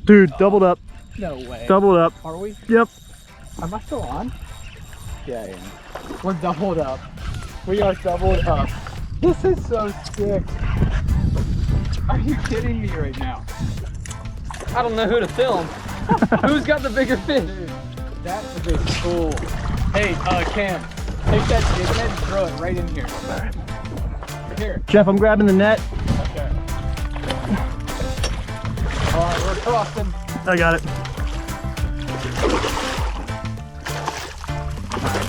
Dude, doubled up. No way. Doubled up. Are we? Yep. Am I still on? Yeah, I am. We're doubled up. We are doubled up. This is so sick. Are you kidding me right now? I don't know who to film. Who's got the bigger fish? Dude, that is cool. Hey, Cam, take that jig net and throw it right in here. Right here. Jeff, I'm grabbing the net. Okay. Alright, we're crossing. I got it.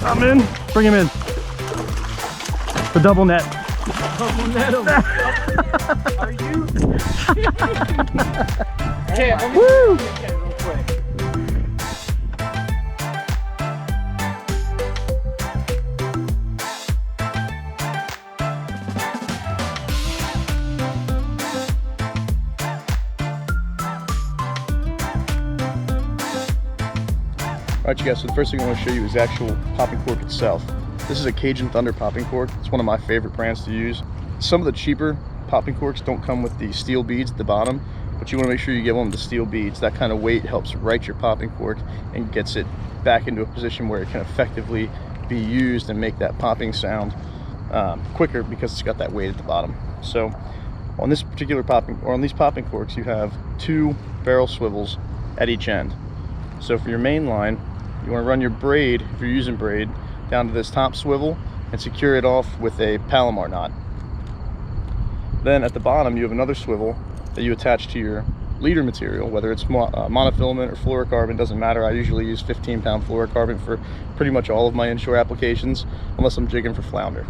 I'm in. Bring him in. The double net. Double net him. Are you? Okay, let me Woo! get it real quick. Alright you guys, so the first thing I want to show you is the actual popping cork itself. This is a Cajun Thunder popping cork. It's one of my favorite brands to use. Some of the cheaper popping corks don't come with the steel beads at the bottom, but you want to make sure you give them the steel beads. That kind of weight helps right your popping cork and gets it back into a position where it can effectively be used and make that popping sound quicker because it's got that weight at the bottom. So on this particular on these popping corks, you have 2 barrel swivels at each end. So for your main line, you want to run your braid, if you're using braid, down to this top swivel and secure it off with a Palomar knot. Then at the bottom you have another swivel that you attach to your leader material, whether it's monofilament or fluorocarbon, doesn't matter. I usually use 15-pound fluorocarbon for pretty much all of my inshore applications, unless I'm jigging for flounder.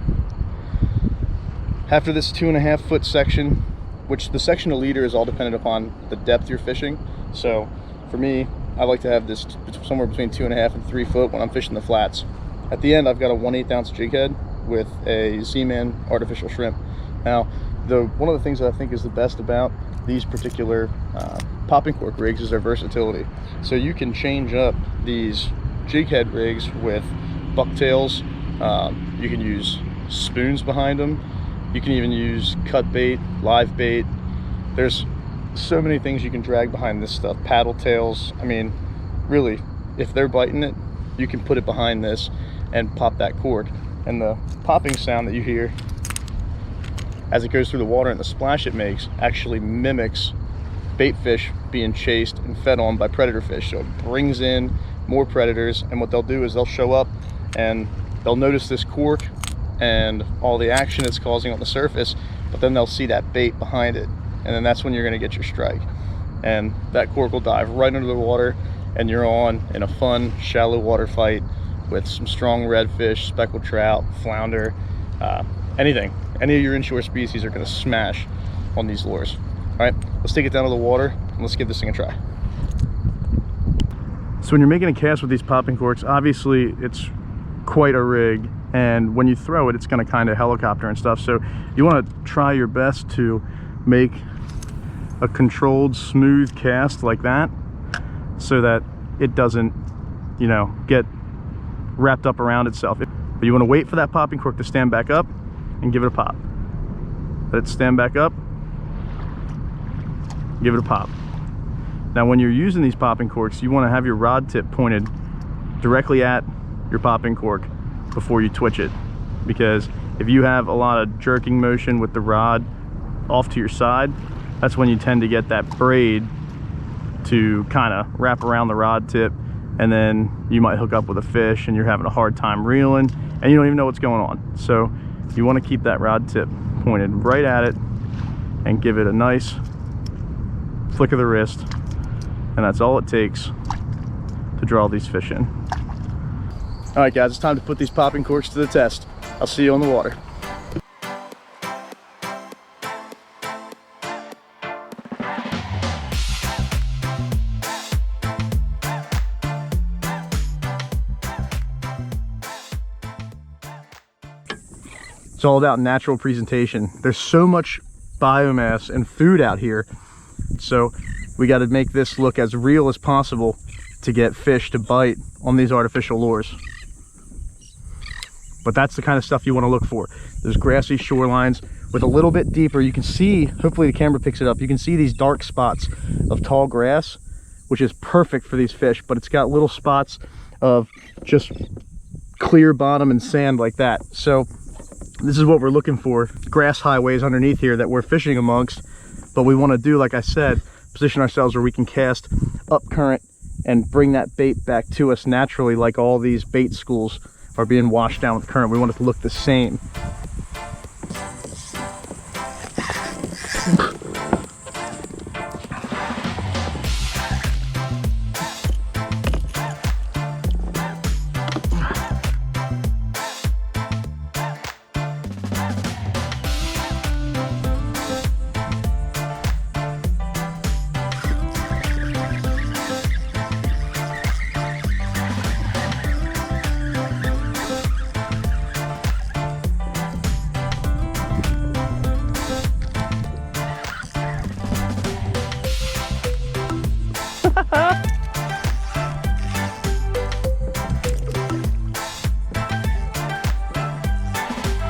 After this 2.5-foot section, which the section of leader is all dependent upon the depth you're fishing. So for me, I like to have this somewhere between 2.5 and 3 foot when I'm fishing the flats. At the end, I've got a 1/8 ounce jig head with a Z-Man artificial shrimp. Now, one of the things that I think is the best about these particular popping cork rigs is their versatility. So you can change up these jig head rigs with bucktails. You can use spoons behind them. You can even use cut bait, live bait. There's so many things you can drag behind this stuff. Paddle tails. I mean, really, if they're biting it, you can put it behind this and pop that cork. And the popping sound that you hear as it goes through the water and the splash it makes actually mimics bait fish being chased and fed on by predator fish. So it brings in more predators, and what they'll do is they'll show up and they'll notice this cork and all the action it's causing on the surface, but then they'll see that bait behind it, and then that's when you're going to get your strike. And that cork will dive right under the water, and you're on in a fun shallow water fight with some strong redfish, speckled trout, flounder, anything. Any of your inshore species are going to smash on these lures. All right, let's take it down to the water and let's give this thing a try. So when you're making a cast with these popping corks, obviously it's quite a rig, and when you throw it, it's going to kind of helicopter and stuff. So you want to try your best to make a controlled, smooth cast like that, so that it doesn't, you know, get wrapped up around itself. But you want to wait for that popping cork to stand back up and give it a pop. Let it stand back up, give it a pop. Now when you're using these popping corks, you want to have your rod tip pointed directly at your popping cork before you twitch it, because if you have a lot of jerking motion with the rod off to your side, that's when you tend to get that braid to kind of wrap around the rod tip, and then you might hook up with a fish and you're having a hard time reeling and you don't even know what's going on. So you want to keep that rod tip pointed right at it and give it a nice flick of the wrist, and that's all it takes to draw these fish in. All right guys, it's time to put these popping corks to the test. I'll see you on the water. It's all about natural presentation. There's so much biomass and food out here, so we got to make this look as real as possible to get fish to bite on these artificial lures. But that's the kind of stuff you want to look for. There's grassy shorelines with a little bit deeper. You can see, hopefully the camera picks it up, you can see these dark spots of tall grass. which is perfect for these fish, but it's got little spots of just clear bottom and sand like that. So this is what we're looking for, grass highways underneath here that we're fishing amongst, but we want to do, like I said, position ourselves where we can cast up current and bring that bait back to us naturally, like all these bait schools are being washed down with current. We want it to look the same.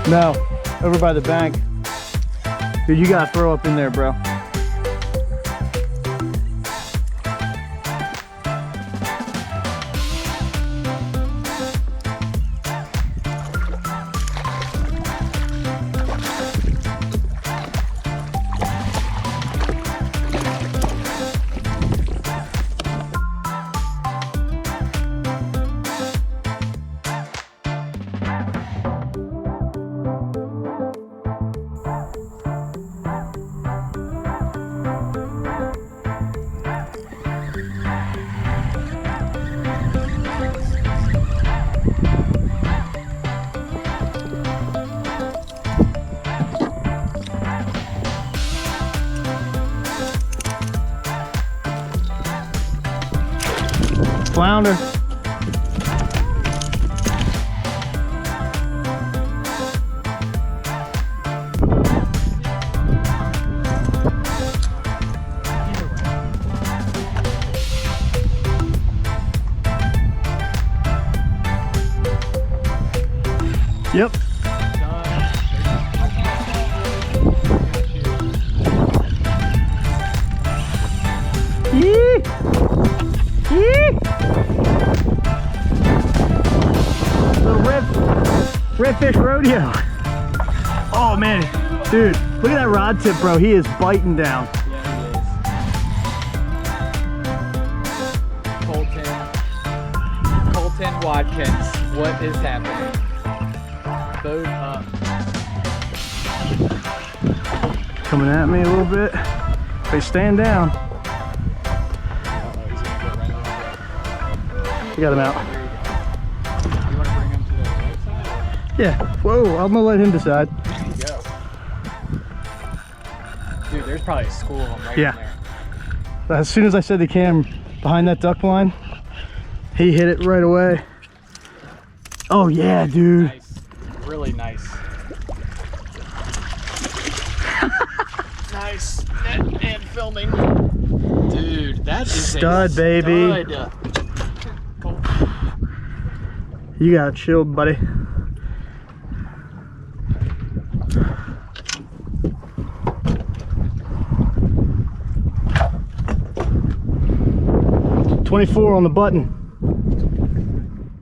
No, over by the bank. Dude, you gotta throw up in there, bro. Flounder. Yep. Yee! Yee! Little redfish rodeo. Oh man, dude, look at that rod tip, bro. He is biting down. Yeah, he is. COLTON Watkins, what is happening? Boat up. Coming at me a little bit. They stand down. I got him out. You want to bring him to the right side? Yeah. Whoa, I'm gonna let him decide. There you go. Dude, there's probably a school of them right Yeah. in there. As soon as I said the cam behind that duck blind, he hit it right away. Oh yeah, dude. Nice. Really nice. Nice. Net and filming. Dude, that is Stud, a baby. Stud. You got chilled, buddy. $24 on the button.